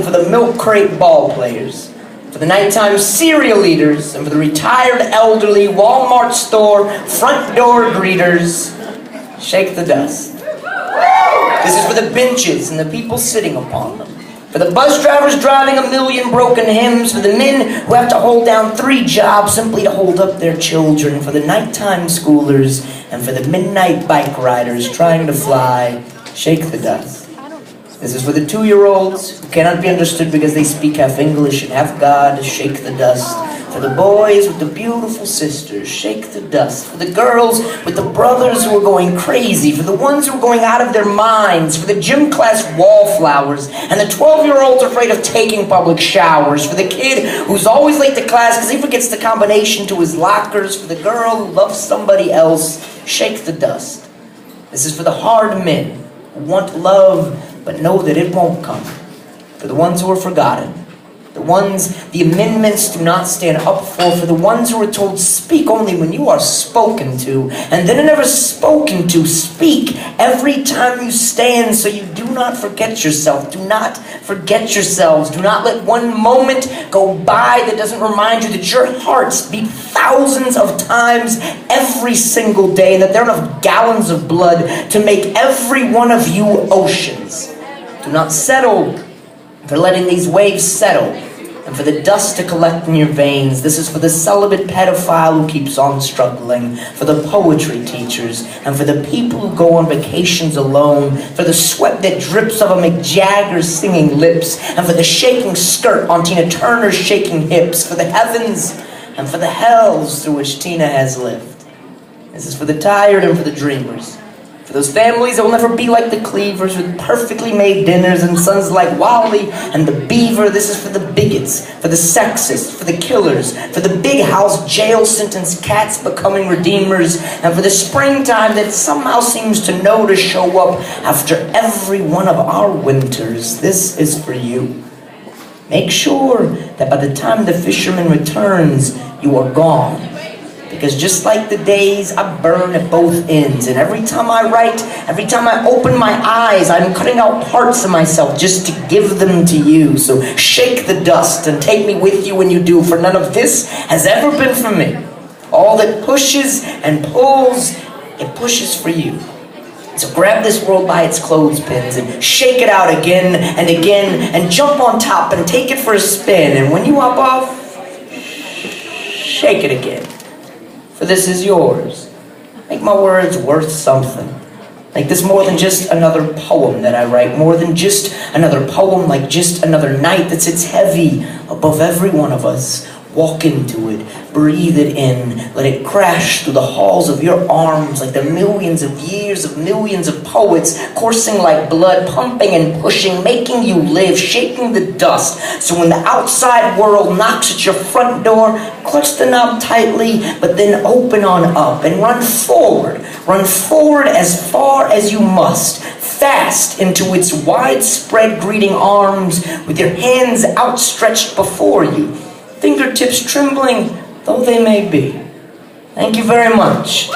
for the milk crate ball players, for the nighttime cereal eaters, and for the retired elderly Walmart store front door greeters. Shake the dust. This is for the benches and the people sitting upon them, for the bus drivers driving a million broken hymns, for the men who have to hold down 3 jobs simply to hold up their children, for the nighttime schoolers, and for the midnight bike riders trying to fly. Shake the dust. This is for the 2-year-olds who cannot be understood because they speak half English and half God. Shake the dust. For the boys with the beautiful sisters. Shake the dust. For the girls with the brothers who are going crazy. For the ones who are going out of their minds. For the gym class wallflowers. And the 12-year-olds afraid of taking public showers. For the kid who's always late to class because he forgets the combination to his lockers. For the girl who loves somebody else. Shake the dust. This is for the hard men who want love but know that it won't come. For the ones who are forgotten. The ones the amendments do not stand up for the ones who are told, speak only when you are spoken to, and then are never spoken to. Speak every time you stand, so you do not forget yourself. Do not forget yourselves. Do not let one moment go by that doesn't remind you that your hearts beat thousands of times every single day, and that there are enough gallons of blood to make every one of you oceans. Do not settle for letting these waves settle, and for the dust to collect in your veins. This is for the celibate pedophile who keeps on struggling, for the poetry teachers, and for the people who go on vacations alone, for the sweat that drips off of Mick Jagger's singing lips, and for the shaking skirt on Tina Turner's shaking hips, for the heavens and for the hells through which Tina has lived. This is for the tired and for the dreamers. For those families that will never be like the Cleavers with perfectly made dinners and sons like Wally and the Beaver. This is for the bigots, for the sexists, for the killers, for the big house jail sentence cats becoming redeemers, and for the springtime that somehow seems to know to show up after every one of our winters. This is for you. Make sure that by the time the fisherman returns, you are gone. Because just like the days, I burn at both ends. And every time I write, every time I open my eyes, I'm cutting out parts of myself just to give them to you. So shake the dust and take me with you when you do, for none of this has ever been for me. All that pushes and pulls, it pushes for you. So grab this world by its clothespins and shake it out again and jump on top and take it for a spin. And when you hop off, shake it again. For this is yours. Make my words worth something. Make this more than just another poem that I write, more than just another poem, like just another night that sits heavy above every one of us. Walk into it, breathe it in, let it crash through the halls of your arms like the millions of years of millions of poets coursing like blood, pumping and pushing, making you live, shaking the dust. So when the outside world knocks at your front door, clutch the knob tightly, but then open on up and run forward. Run forward as far as you must, fast into its widespread greeting arms with your hands outstretched before you. Fingertips trembling, though they may be. Thank you very much.